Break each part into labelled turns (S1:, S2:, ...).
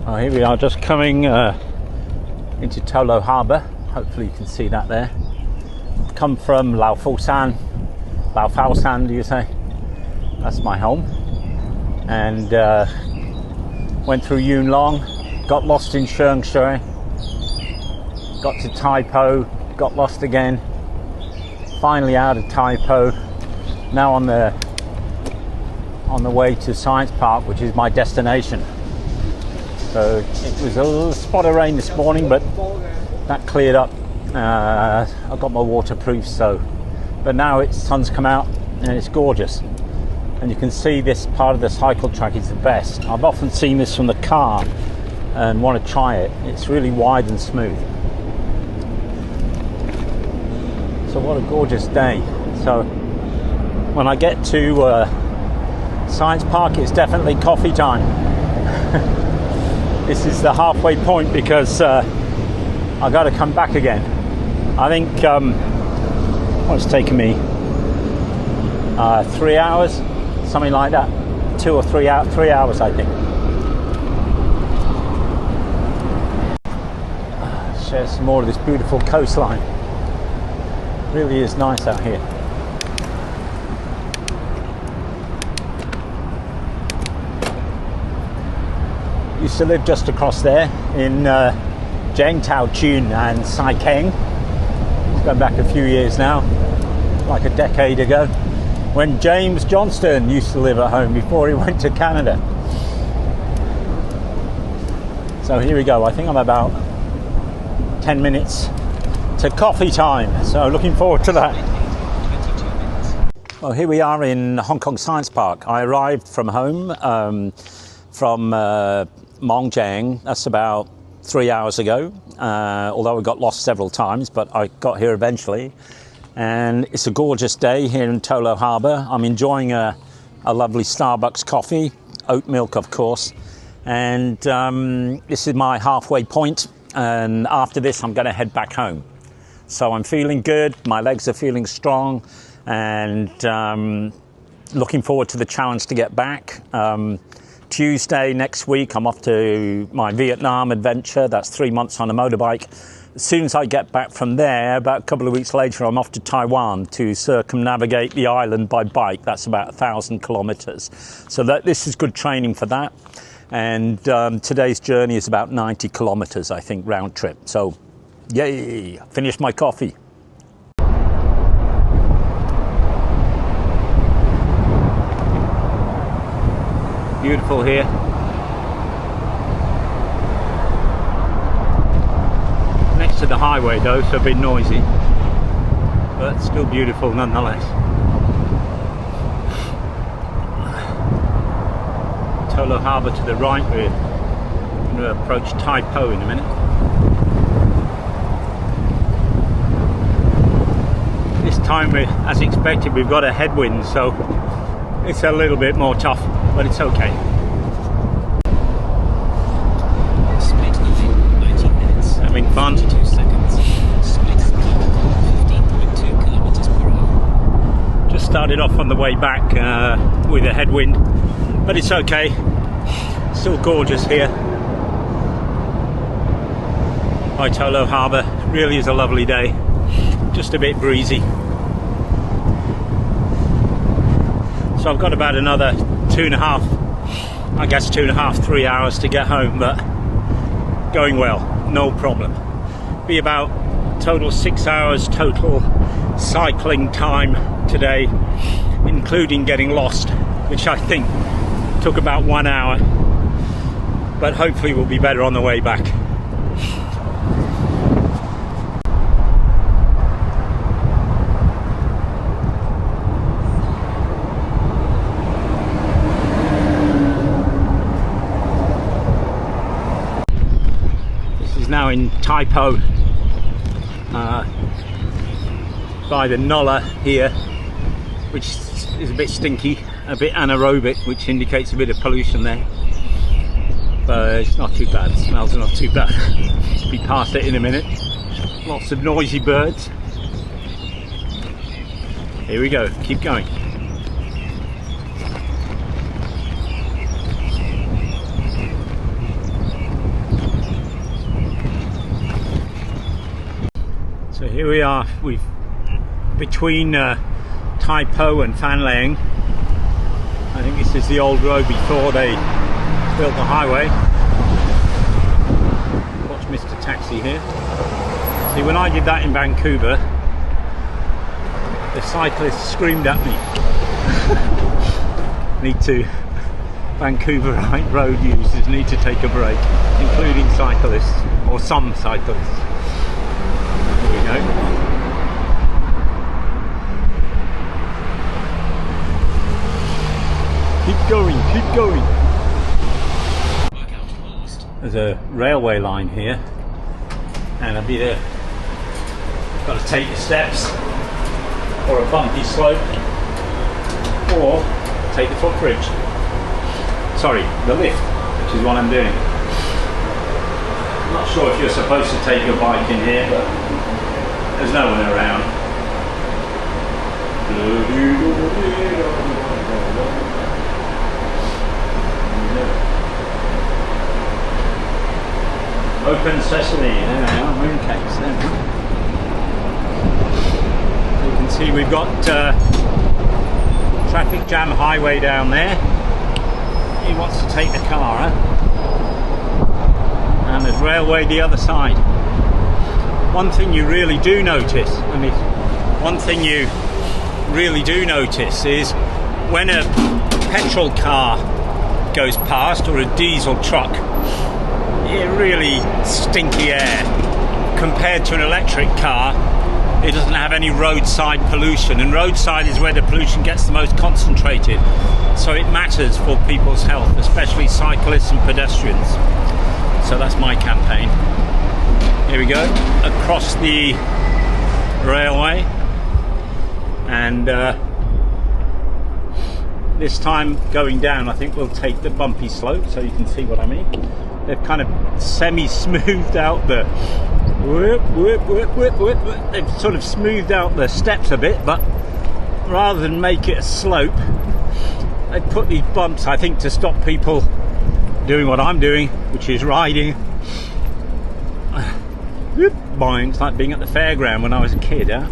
S1: Oh, here we are, just coming into Tolo Harbour. Hopefully you can see that there. Come from Lao Fo San, do you say? That's my home. And went through Yuen Long, got lost in Sheung Shui, got to Tai Po, got lost again. Finally out of Tai Po, now on the way to Science Park, which is my destination. So it was a little spot of rain this morning, but that cleared up. I got my waterproof, but now sun's come out and it's gorgeous. And you can see this part of the cycle track is the best. I've often seen this from the car and want to try it. It's really wide and smooth. So what a gorgeous day. So when I get to Science Park, it's definitely coffee time. This is the halfway point because I got to come back again. I think it's taken me 3 hours, something like that. 2 or 3 hours, 3 hours I think. Share some more of this beautiful coastline. Really is nice out here. Used to live just across there in Jiangtao Chun and Sai Keng. It's going back a few years now, like a decade ago, when James Johnston used to live at home before he went to Canada. So here we go. I think I'm about 10 minutes to coffee time, so looking forward to that. Well, here we are in Hong Kong Science Park. I arrived from home from Mongjiang. That's about 3 hours ago, although I got lost several times, but I got here eventually. And it's a gorgeous day here in Tolo Harbour. I'm enjoying a lovely Starbucks coffee, oat milk of course, and this is my halfway point, and after this I'm going to head back home. So I'm feeling good, my legs are feeling strong, and looking forward to the challenge to get back. Tuesday next week I'm off to my Vietnam adventure. That's 3 months on a motorbike. As soon as I get back from there, about a couple of weeks later, I'm off to Taiwan to circumnavigate the island by bike. That's about 1,000 kilometers. So this is good training for that. And today's journey is about 90 kilometers, I think, round trip. So yay, finished my coffee. Beautiful here. Next to the highway though, so a bit noisy, but still beautiful nonetheless. Tolo Harbour to the right. We're going to approach Tai Po in a minute. This time, as expected, we've got a headwind, so it's a little bit more tough, but it's okay.
S2: Split line, 19 minutes.
S1: Having fun.
S2: 52 seconds. Split 15.2 kilometers per hour.
S1: Just started off on the way back with a headwind, but it's okay. Still gorgeous here. By Tolo Harbour. Really is a lovely day. Just a bit breezy. So I've got about another 3 hours to get home, but going well, no problem. Be about total 6 hours total cycling time today, including getting lost, which I think took about 1 hour, but hopefully we'll be better on the way back. Now in Tai Po, by the Nolla here, which is a bit stinky, a bit anaerobic, which indicates a bit of pollution there, but it's not too bad. The smells are not too bad. Be past it in a minute. Lots of noisy birds. Here we go, keep going. So here we are, we've between Taipo and Fanlang. I think this is the old road before they built the highway. Watch Mr. Taxi here. See, when I did that in Vancouver, the cyclists screamed at me. Vancouverite road users need to take a break, including cyclists, or some cyclists. Here we go. Keep going, keep going. There's a railway line here, and I'll be there. Got to take the steps, or a bumpy slope, or take the footbridge. Sorry, the lift, which is what I'm doing. I'm not sure if you're supposed to take your bike in here, but there's no one around. Open sesame, there we are, mooncakes there. So you can see we've got traffic jam highway down there. He wants to take the car, huh? And there's railway the other side. One thing you really do notice, is when a petrol car goes past, or a diesel truck, really stinky air. Compared to an electric car, it doesn't have any roadside pollution, and roadside is where the pollution gets the most concentrated, so it matters for people's health, especially cyclists and pedestrians. So that's my campaign. Here we go, across the railway, and this time going down I think we'll take the bumpy slope, so you can see what I mean. They've kind of semi-smoothed out the they've sort of smoothed out the steps a bit, but rather than make it a slope, they put these bumps, I think, to stop people doing what I'm doing, which is riding. Boing, it's like being at the fairground when I was a kid, huh?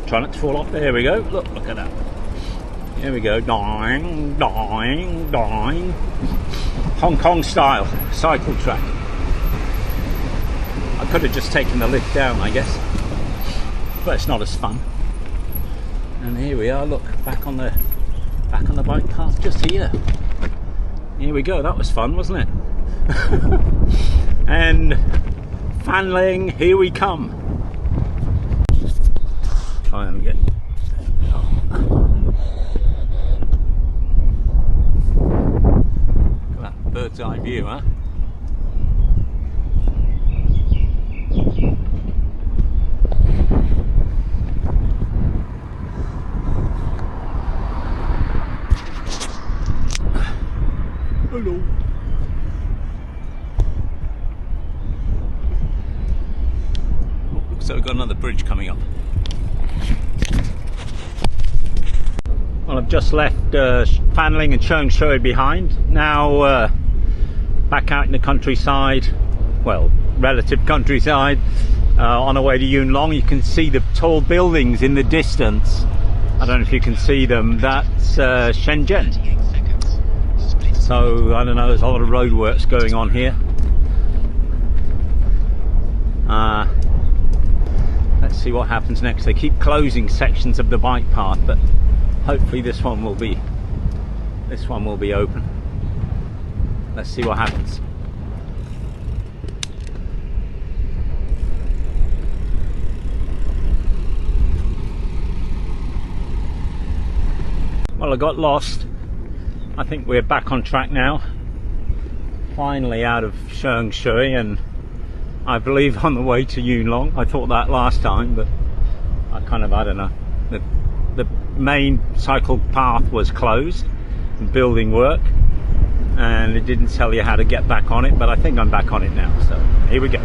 S1: Try not to fall off. There we go. Look at that. Here we go. Doing, doing, doing. Hong Kong style cycle track. I could have just taken the lift down, I guess, but it's not as fun. And here we are. Look, back on the bike path just here. Here we go. That was fun, wasn't it? And Fanling, here we come. Try and get. Look at that bird's eye view, huh? Hello. So we've got another bridge coming up. Well, I've just left Fanling and Shatin behind. Now back out in the countryside, well, relative countryside, on our way to Yuen Long. You can see the tall buildings in the distance. I don't know if you can see them. That's Shenzhen. So I don't know, there's a lot of roadworks going on here. Let's see what happens next. They keep closing sections of the bike path, but hopefully this one will be open. Let's see what happens. Well, I got lost. I think we're back on track now. Finally out of Shatin, and I believe on the way to Yuen Long. I thought that last time, but I don't know. The main cycle path was closed, building work, and it didn't tell you how to get back on it, but I think I'm back on it now, so here we go.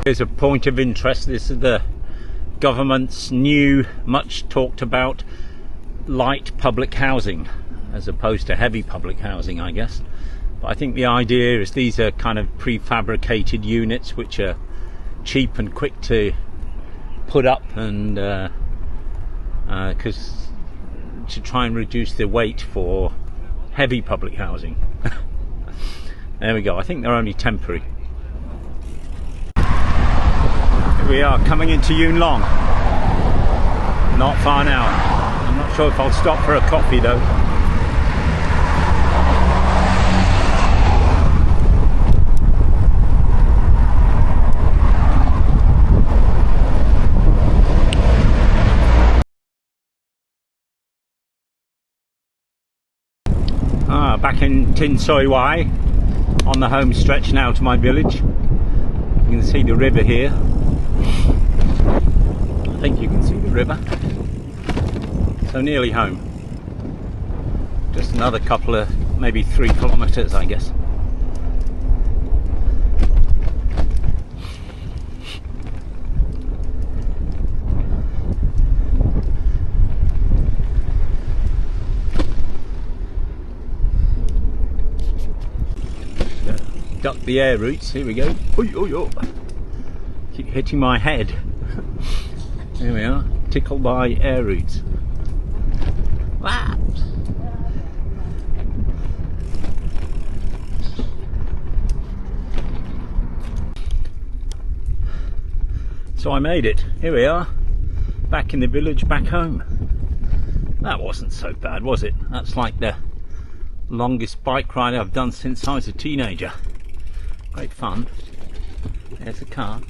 S1: Here's a point of interest. This is the government's new, much talked about light public housing, as opposed to heavy public housing, I guess. But I think the idea is these are kind of prefabricated units which are cheap and quick to put up, and because to try and reduce the wait for heavy public housing. There we go. I think they're only temporary. Here we are coming into Yuen Long. Not far now. I'm not sure if I'll stop for a coffee though. Back in Tin Soi Wai, on the home stretch now to my village. You can see the river here. I think you can see the river. So nearly home. Just another couple of, maybe 3 kilometers, I guess. Duck the air routes. Here we go. Oy, oy, oy. Keep hitting my head. There we are. Tickled by air routes. Ah. So I made it. Here we are. Back in the village, back home. That wasn't so bad, was it? That's like the longest bike ride I've done since I was a teenager. Great fun. There's a car.